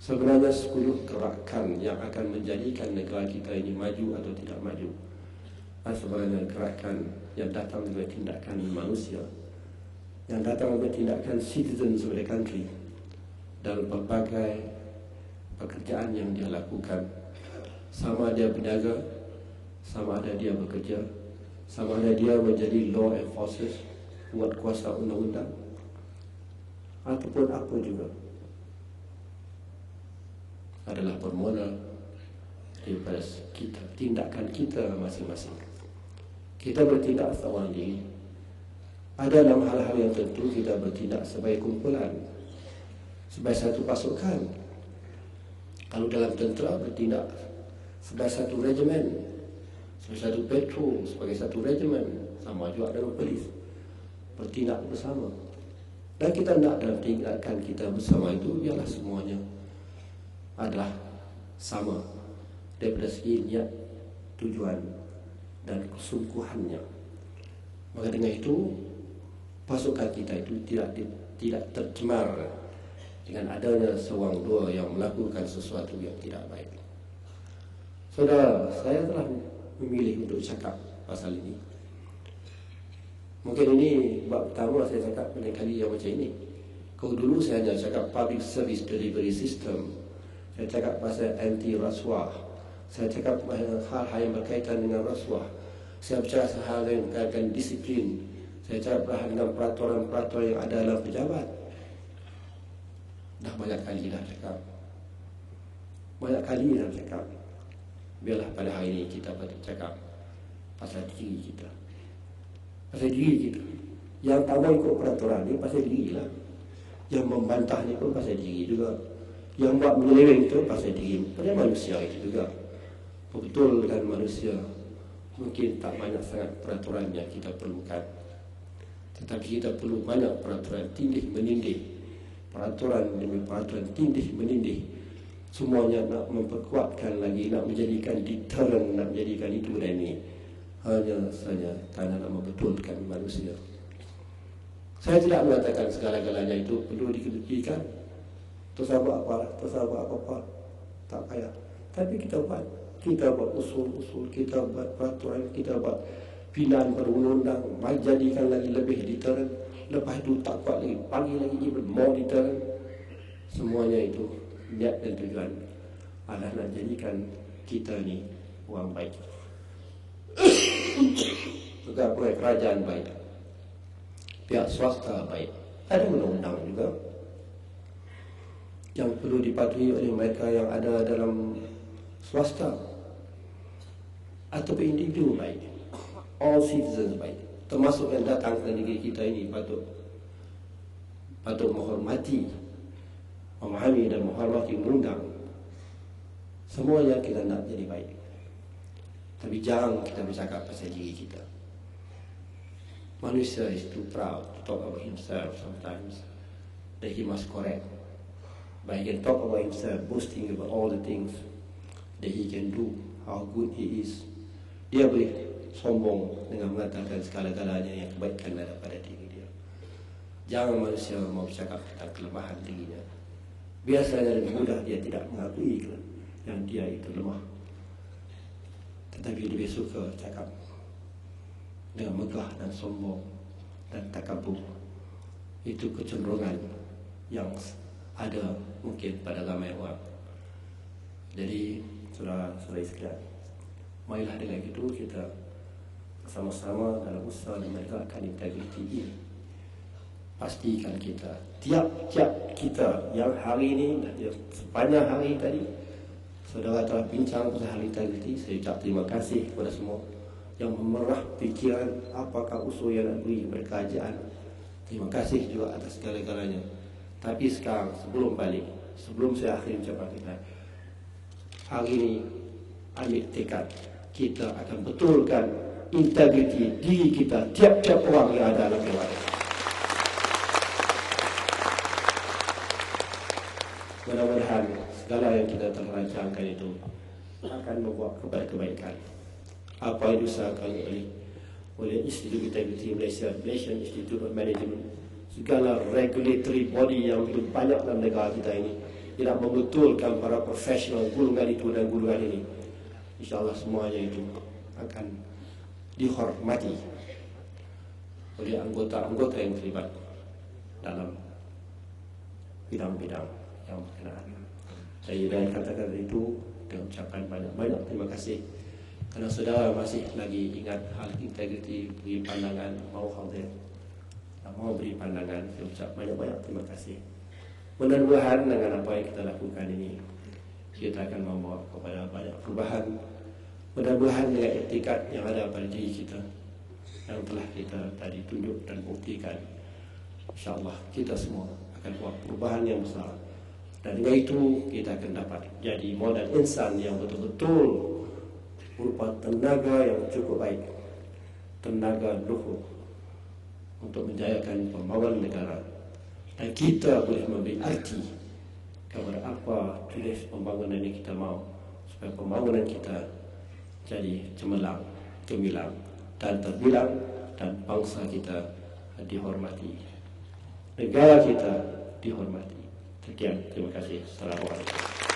Sebenarnya 10 gerakan yang akan menjadikan negara kita ini maju atau tidak maju. Sebenarnya gerakan yang datang dari tindakan manusia, yang datang dari tindakan citizens of the country dalam berbagai pekerjaan yang dia lakukan. Sama dia berniaga, sama ada dia bekerja, sama ada dia menjadi law enforcers, buat kuasa undang-undang, ataupun apa juga, adalah bermula daripada kita, tindakan kita masing-masing. Kita bertindak seorang diri. Ada dalam hal-hal yang tentu kita bertindak sebagai kumpulan, sebagai satu pasukan. Kalau dalam tentera bertindak sebagai satu regimen, sebagai satu patrol, sebagai satu regimen. Sama juga dalam polis, bertindak bersama. Dan kita nak dalam tindakan kita bersama itu biarlah semuanya adalah sama daripada segi niat, tujuan dan kesungguhannya. Maka dengan itu pasukan kita itu tidak tercemar dengan adanya seorang dua yang melakukan sesuatu yang tidak baik. Saudara, saya telah memilih untuk cakap pasal ini. Mungkin ini bab pertama saya cakap pada kali yang macam ini. Kalau dulu saya hanya cakap public service delivery system, saya cakap pasal anti rasuah, saya cakap pasal hal-hal yang berkaitan dengan rasuah, saya bercakap hal yang berkaitan disiplin, saya cakap dengan peraturan-peraturan yang ada dalam pejabat. Dah banyak kali dah cakap, banyak kali dah cakap. Biarlah pada hari ini kita cakap pasal diri kita, pasal diri kita. Yang tak mau ikut peraturan ni pasal diri lah. Yang membantah ni pun pasal diri juga. Yang buat menyeleweng itu pasal diri. Pada manusia itu juga. Betul kan, manusia mungkin tak banyak sangat peraturan yang kita perlukan, tetapi kita perlu banyak peraturan tindih menindih. Peraturan demi peraturan tindih menindih. Semuanya nak memperkuatkan lagi, nak menjadikan deterrent, nak menjadikan itu dan ini. Hanya saja kerana nak membetulkan manusia. Saya tidak mengatakan segala-galanya itu perlu dikedudukikan. Terus buat apa-apa, tak payah. Tapi kita buat usul-usul, kita buat peraturan, kita buat pilihan perundang-undang, jadikan lagi lebih deterrent. Lepas itu tak kuat lagi, panggil lagi even more deterrent. Semuanya itu niat dan tujuan adalah nak jadikan kita ni orang baik, pegawai kerajaan baik, pihak swasta baik. Ada undang-undang juga yang perlu dipatuhi oleh mereka yang ada dalam swasta ataupun individu baik. All citizens baik, termasuk yang datang ke negeri kita ini patut menghormati, memahami dan menghormati undang. Semuanya kita nak jadi baik. Tapi jangan kita bercakap pasal diri kita. Manusia is too proud to talk about himself sometimes, that he must correct. But he can talk about himself, boasting about all the things that he can do, how good he is. Dia boleh sombong dengan mengatakan segala-galanya yang kebaikan ada pada diri dia. Jangan manusia mau bercakap tentang kelemahan dirinya. Biasanya lebih mudah dia tidak mengakui yang dia itu lemah, tetapi lebih suka cakap dengan megah dan sombong dan takabur. Itu kecenderungan yang ada mungkin pada ramai orang. Jadi saudara-saudari sekalian, marilah dengan itu kita sama-sama dalam usaha menegakkan integriti ini. Pastikan kita, tiap-tiap kita yang hari ini dan sepanjang hari tadi saudara telah bincang pasal hal integriti. Saya ucap terima kasih kepada semua yang memerah fikiran apakah usul yang nak beri kepada kerajaan. Terima kasih juga atas segala-galanya. Tapi sekarang sebelum balik, sebelum saya akhiri ucapan kita, hari ini ambil tekad kita akan betulkan integriti diri kita, tiap-tiap orang yang ada dalam dewan. Mudah-mudahan segala yang kita telah rancangkan itu akan membuat kebaikan. Apa yang diusahakan oleh Institut Integriti Malaysia, Malaysian Institute of Management, segala regulatory body yang begitu banyak dalam negara kita ini, tidak membetulkan para profesional gulungan itu dan gulungan ini, insya Allah semuanya itu akan dihormati oleh anggota-anggota yang terlibat dalam bidang-bidang yang berkenaan. Saya dengan kata-kata itu dengan ucapan banyak-banyak terima kasih karena saudara masih lagi ingat hal integriti, beri pandangan, mau hadir, mau beri pandangan. Saya ucap banyak-banyak terima kasih. Mudah-mudahan dengan apa yang kita lakukan ini kita akan membawa kepada banyak perubahan. Mudah-mudahan dengan etikat yang ada pada diri kita yang telah kita tadi tunjuk dan buktikan, insya-Allah kita semua akan buat perubahan yang besar. Dan dengan itu kita akan dapat jadi modal insan yang betul-betul berupa tenaga yang cukup baik, tenaga luhur untuk menjayakan pembangunan negara. Dan kita boleh memberi arti kepada apa tulis pembangunan yang kita mau, supaya pembangunan kita jadi cemerlang, gemilang dan terbilang, dan bangsa kita dihormati, negara kita dihormati. Sekian, terima kasih. Assalamualaikum.